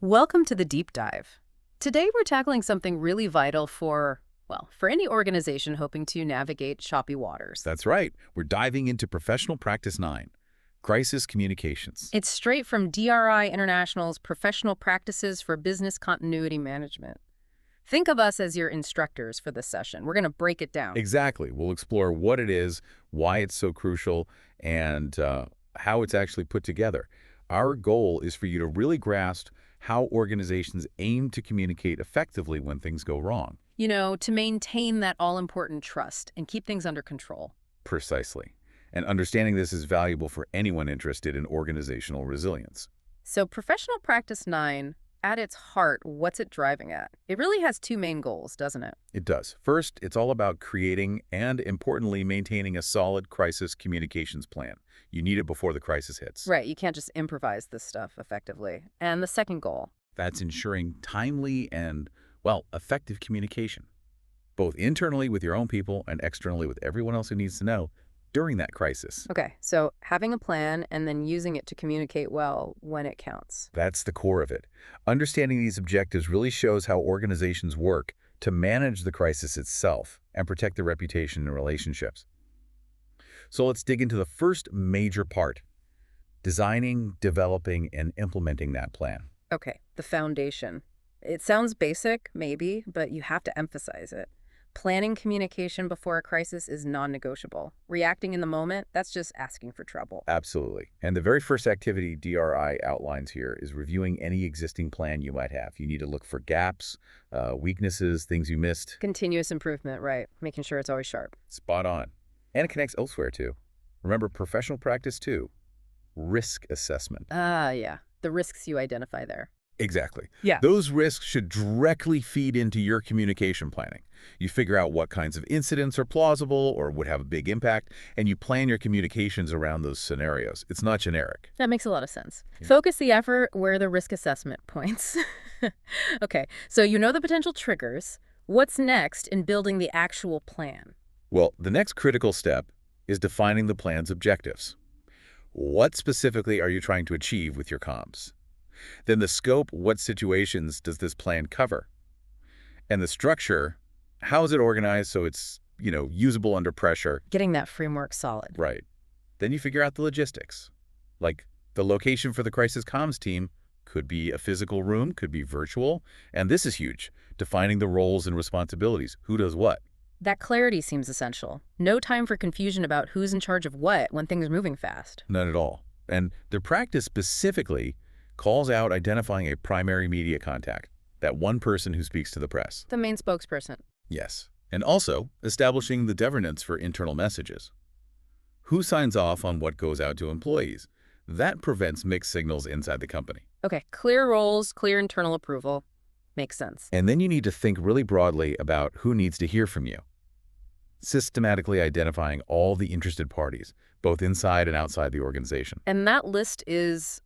Welcome to the deep dive. Today we're tackling something really vital for any organization hoping to navigate choppy waters. That's right. We're diving into Professional Practice 9, Crisis Communications. It's straight from DRI International's Professional Practices for Business Continuity Management. Think of us as your instructors for this session. We're going to break it down. Exactly. We'll explore what it is, why it's so crucial, and how it's actually put together. Our goal is for you to really grasp how organizations aim to communicate effectively when things go wrong. To maintain that all-important trust and keep things under control. Precisely. And understanding this is valuable for anyone interested in organizational resilience. So Professional Practice 9, at its heart, what's it driving at? It really has two main goals, doesn't it? It does. First, it's all about creating and, importantly, maintaining a solid crisis communications plan. You need it before the crisis hits. Right, you can't just improvise this stuff effectively. And the second goal? That's ensuring timely and, well, effective communication, both internally with your own people and externally with everyone else who needs to know during that crisis. Okay, so having a plan and then using it to communicate well when it counts. That's the core of it. Understanding these objectives really shows how organizations work to manage the crisis itself and protect their reputation and relationships. So let's dig into the first major part, designing, developing, and implementing that plan. Okay, the foundation. It sounds basic, maybe, but you have to emphasize it. Planning communication before a crisis is non-negotiable. Reacting in the moment, that's just asking for trouble. Absolutely. And the very first activity DRI outlines here is reviewing any existing plan you might have. You need to look for gaps, weaknesses, things you missed. Continuous improvement, right. Making sure it's always sharp. Spot on. And it connects elsewhere, too. Remember, professional practice, too. Risk assessment. Yeah. The risks you identify there. Exactly. Yeah. Those risks should directly feed into your communication planning. You figure out what kinds of incidents are plausible or would have a big impact, and you plan your communications around those scenarios. It's not generic. That makes a lot of sense. Yeah. Focus the effort where the risk assessment points. Okay, so you know the potential triggers. What's next in building the actual plan? Well, the next critical step is defining the plan's objectives. What specifically are you trying to achieve with your comms? Then the scope, what situations does this plan cover? And the structure, how is it organized so it's, usable under pressure? Getting that framework solid. Right. Then you figure out the logistics. Like the location for the crisis comms team could be a physical room, could be virtual. And this is huge, defining the roles and responsibilities. Who does what? That clarity seems essential. No time for confusion about who's in charge of what when things are moving fast. None at all. And the practice specifically calls out identifying a primary media contact, that one person who speaks to the press. The main spokesperson. Yes. And also establishing the governance for internal messages. Who signs off on what goes out to employees? That prevents mixed signals inside the company. Okay, clear roles, clear internal approval. Makes sense. And then you need to think really broadly about who needs to hear from you. Systematically identifying all the interested parties, both inside and outside the organization. And that list is,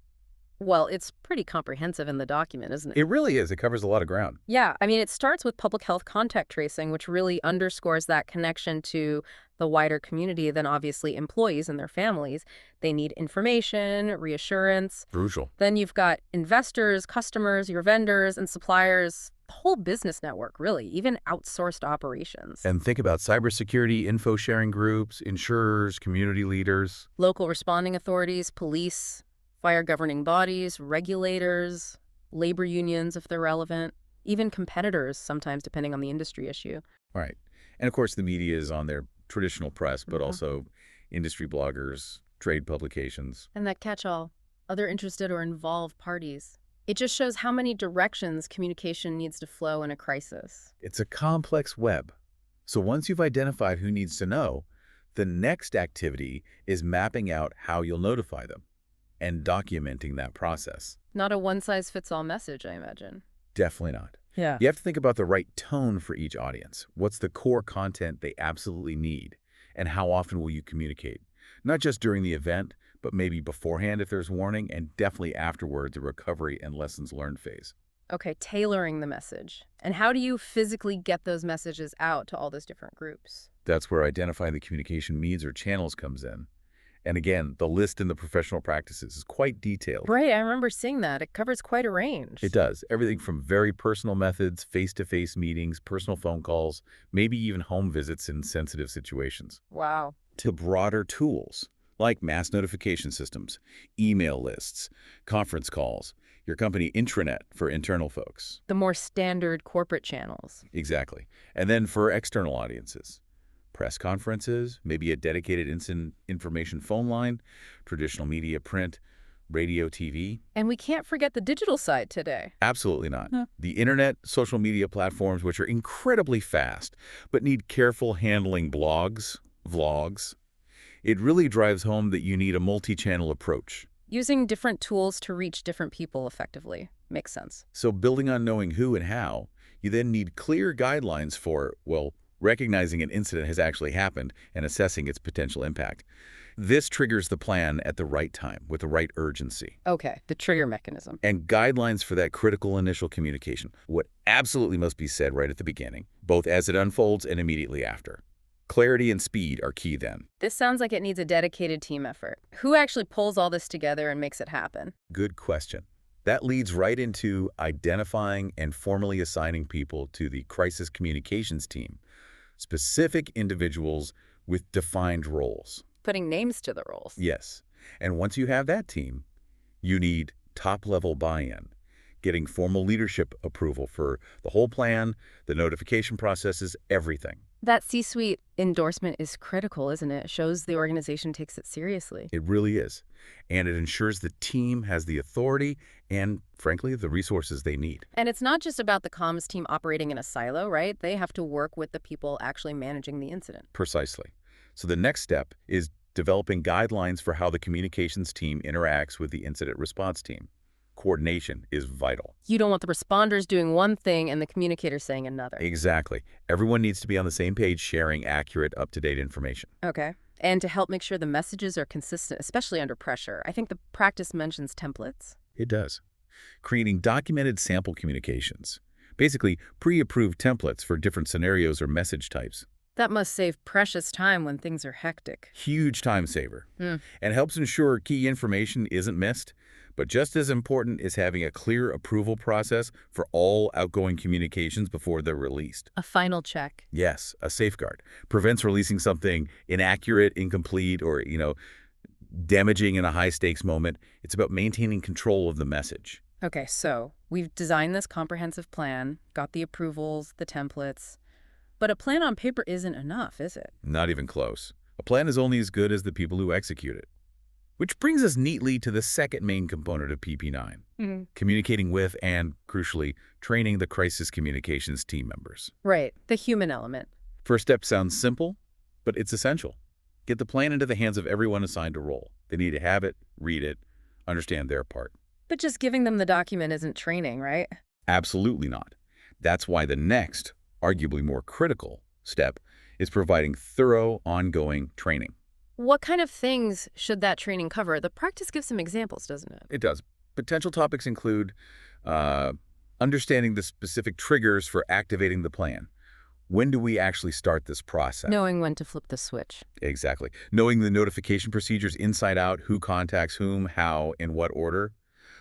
well, it's pretty comprehensive in the document, isn't it? It really is. It covers a lot of ground. Yeah, I mean, it starts with public health contact tracing, which really underscores that connection to the wider community than obviously employees and their families. They need information, reassurance. Crucial. Then you've got investors, customers, your vendors and suppliers, the whole business network, really, even outsourced operations. And think about cybersecurity, info sharing groups, insurers, community leaders. Local responding authorities, police, fire governing bodies, regulators, labor unions if they're relevant, even competitors sometimes depending on the industry issue. Right. And of course the media is on their traditional press, but also industry bloggers, trade publications. And that catch-all, other interested or involved parties. It just shows how many directions communication needs to flow in a crisis. It's a complex web. So once you've identified who needs to know, the next activity is mapping out how you'll notify them and documenting that process. Not a one-size-fits-all message, I imagine. Definitely not. Yeah. You have to think about the right tone for each audience. What's the core content they absolutely need? And how often will you communicate? Not just during the event, but maybe beforehand if there's warning, and definitely afterward, the recovery and lessons learned phase. Okay, tailoring the message. And how do you physically get those messages out to all those different groups? That's where identifying the communication means or channels comes in. And again, the list in the professional practices is quite detailed. Right, I remember seeing that. It covers quite a range. It does. Everything from very personal methods, face-to-face meetings, personal phone calls, maybe even home visits in sensitive situations, Wow. to broader tools like mass notification systems, email lists, conference calls, your company intranet for internal folks. The more standard corporate channels. Exactly. And then for external audiences, press conferences, maybe a dedicated instant information phone line, traditional media, print, radio, TV. And we can't forget the digital side today. Absolutely not. Huh. The internet, social media platforms, which are incredibly fast, but need careful handling, blogs, vlogs. It really drives home that you need a multi-channel approach. Using different tools to reach different people effectively. Makes sense. So building on knowing who and how, you then need clear guidelines for, well, recognizing an incident has actually happened and assessing its potential impact. This triggers the plan at the right time with the right urgency. Okay, the trigger mechanism. And guidelines for that critical initial communication. What absolutely must be said right at the beginning, both as it unfolds and immediately after. Clarity and speed are key then. This sounds like it needs a dedicated team effort. Who actually pulls all this together and makes it happen? Good question. That leads right into identifying and formally assigning people to the crisis communications team, specific individuals with defined roles. Putting names to the roles. Yes. And once you have that team, you need top-level buy-in, getting formal leadership approval for the whole plan, the notification processes, everything. That C-suite endorsement is critical, isn't it? It shows the organization takes it seriously. It really is. And it ensures the team has the authority and, frankly, the resources they need. And it's not just about the comms team operating in a silo, right? They have to work with the people actually managing the incident. Precisely. So the next step is developing guidelines for how the communications team interacts with the incident response team. Coordination is vital. You don't want the responders doing one thing and the communicator saying another. Exactly. Everyone needs to be on the same page sharing accurate, up-to-date information. Okay. And to help make sure the messages are consistent, especially under pressure, I think the practice mentions templates. It does. Creating documented sample communications. Basically, pre-approved templates for different scenarios or message types. That must save precious time when things are hectic. Huge time saver. And helps ensure key information isn't missed. But just as important is having a clear approval process for all outgoing communications before they're released. A final check. Yes, a safeguard. Prevents releasing something inaccurate, incomplete, or, damaging in a high-stakes moment. It's about maintaining control of the message. Okay, so we've designed this comprehensive plan, got the approvals, the templates. But a plan on paper isn't enough, is it? Not even close. A plan is only as good as the people who execute it. Which brings us neatly to the second main component of PP9, communicating with and, crucially, training the crisis communications team members. Right, the human element. First step sounds simple, but it's essential. Get the plan into the hands of everyone assigned a role. They need to have it, read it, understand their part. But just giving them the document isn't training, right? Absolutely not. That's why the next, arguably more critical, step is providing thorough, ongoing training. What kind of things should that training cover? The practice gives some examples, doesn't it? It does. Potential topics include understanding the specific triggers for activating the plan. When do we actually start this process? Knowing when to flip the switch. Exactly. Knowing the notification procedures inside out, who contacts whom, how, in what order.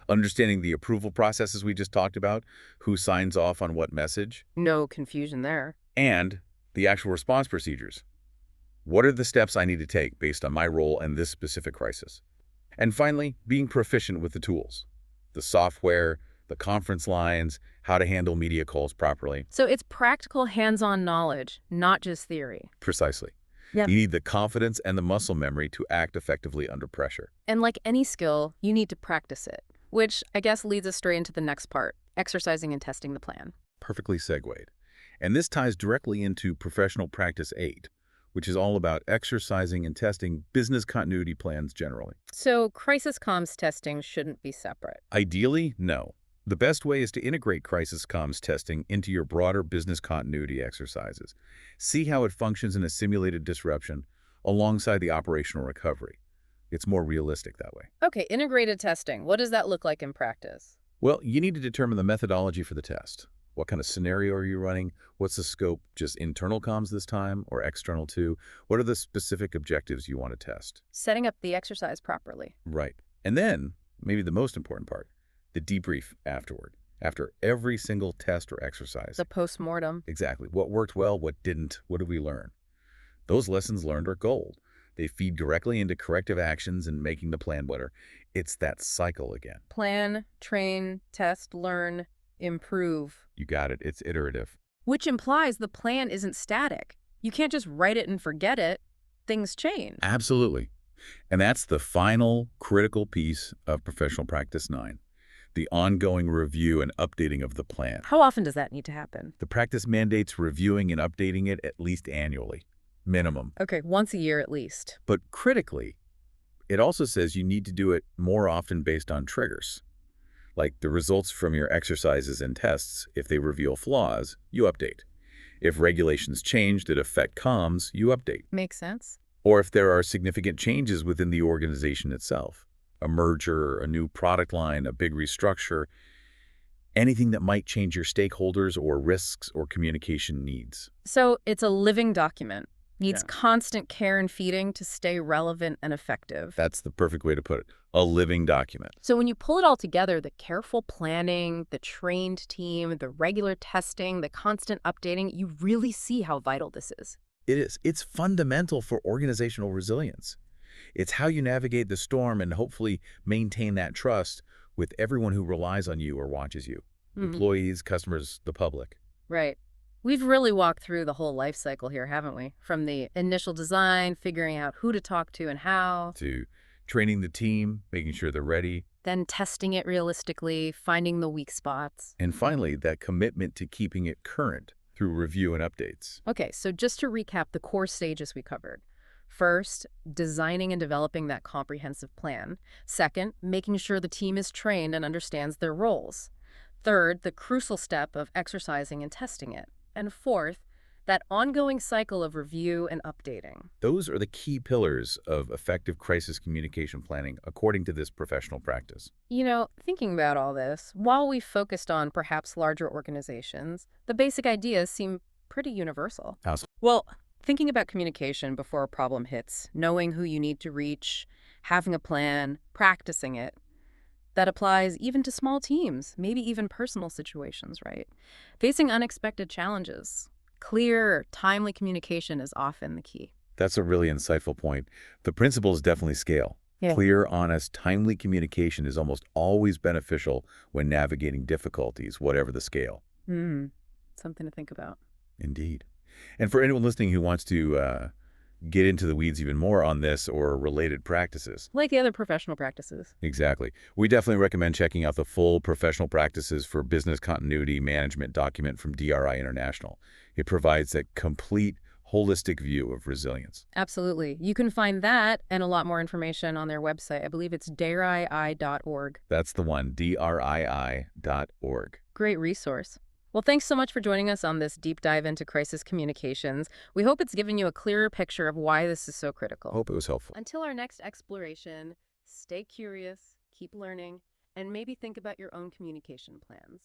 Understanding the approval processes we just talked about, who signs off on what message. No confusion there. And the actual response procedures. What are the steps I need to take based on my role in this specific crisis? And finally, being proficient with the tools, the software, the conference lines, how to handle media calls properly. So it's practical hands-on knowledge, not just theory. Precisely. Yep. You need the confidence and the muscle memory to act effectively under pressure. And like any skill, you need to practice it, which I guess leads us straight into the next part, exercising and testing the plan. Perfectly segued. And this ties directly into Professional Practice 8, which is all about exercising and testing business continuity plans generally. So crisis comms testing shouldn't be separate. Ideally, no. The best way is to integrate crisis comms testing into your broader business continuity exercises. See how it functions in a simulated disruption alongside the operational recovery. It's more realistic that way. Okay, integrated testing. What does that look like in practice? Well, you need to determine the methodology for the test. What kind of scenario are you running? What's the scope? Just internal comms this time or external too? What are the specific objectives you want to test? Setting up the exercise properly. Right. And then, maybe the most important part, the debrief afterward. After every single test or exercise. The post-mortem. Exactly. What worked well, what didn't, what did we learn? Those lessons learned are gold. They feed directly into corrective actions and making the plan better. It's that cycle again. Plan, train, test, learn, improve. You got it. It's iterative. Which implies the plan isn't static. You can't just write it and forget it. Things change. Absolutely. And that's the final critical piece of Professional Practice 9, the ongoing review and updating of the plan. How often does that need to happen? The practice mandates reviewing and updating it at least annually, minimum. Okay, once a year at least. But critically, it also says you need to do it more often based on triggers. Like the results from your exercises and tests, if they reveal flaws, you update. If regulations change that affect comms, you update. Makes sense. Or if there are significant changes within the organization itself, a merger, a new product line, a big restructure, anything that might change your stakeholders or risks or communication needs. So it's a living document. Needs Yeah. constant care and feeding to stay relevant and effective. That's the perfect way to put it, a living document. So when you pull it all together, the careful planning, the trained team, the regular testing, the constant updating, you really see how vital this is. It is. It's fundamental for organizational resilience. It's how you navigate the storm and hopefully maintain that trust with everyone who relies on you or watches you. Employees, customers, the public. Right. We've really walked through the whole life cycle here, haven't we? From the initial design, figuring out who to talk to and how, To training the team, making sure they're ready, then testing it realistically, finding the weak spots. and finally, that commitment to keeping it current through review and updates. Okay, so just to recap the core stages we covered. First, designing and developing that comprehensive plan. Second, making sure the team is trained and understands their roles. Third, the crucial step of exercising and testing it. And fourth, that ongoing cycle of review and updating. Those are the key pillars of effective crisis communication planning, according to this professional practice. You know, thinking about all this, while we focused on perhaps larger organizations, the basic ideas seem pretty universal. How so? Well, thinking about communication before a problem hits, knowing who you need to reach, having a plan, practicing it, that applies even to small teams, maybe even personal situations, right? Facing unexpected challenges. Clear, timely communication is often the key. That's a really insightful point. The principles definitely scale. Yeah. Clear, honest, timely communication is almost always beneficial when navigating difficulties, whatever the scale. Something to think about. Indeed. And for anyone listening who wants to get into the weeds even more on this or related practices. Like the other professional practices. Exactly. We definitely recommend checking out the full Professional Practices for Business Continuity Management document from DRI International. It provides a complete, holistic view of resilience. Absolutely. You can find that and a lot more information on their website. I believe it's DRII.org. That's the one, DRII.org. Great resource. Well, thanks so much for joining us on this deep dive into crisis communications. We hope it's given you a clearer picture of why this is so critical. Hope it was helpful. Until our next exploration, stay curious, keep learning, and maybe think about your own communication plans.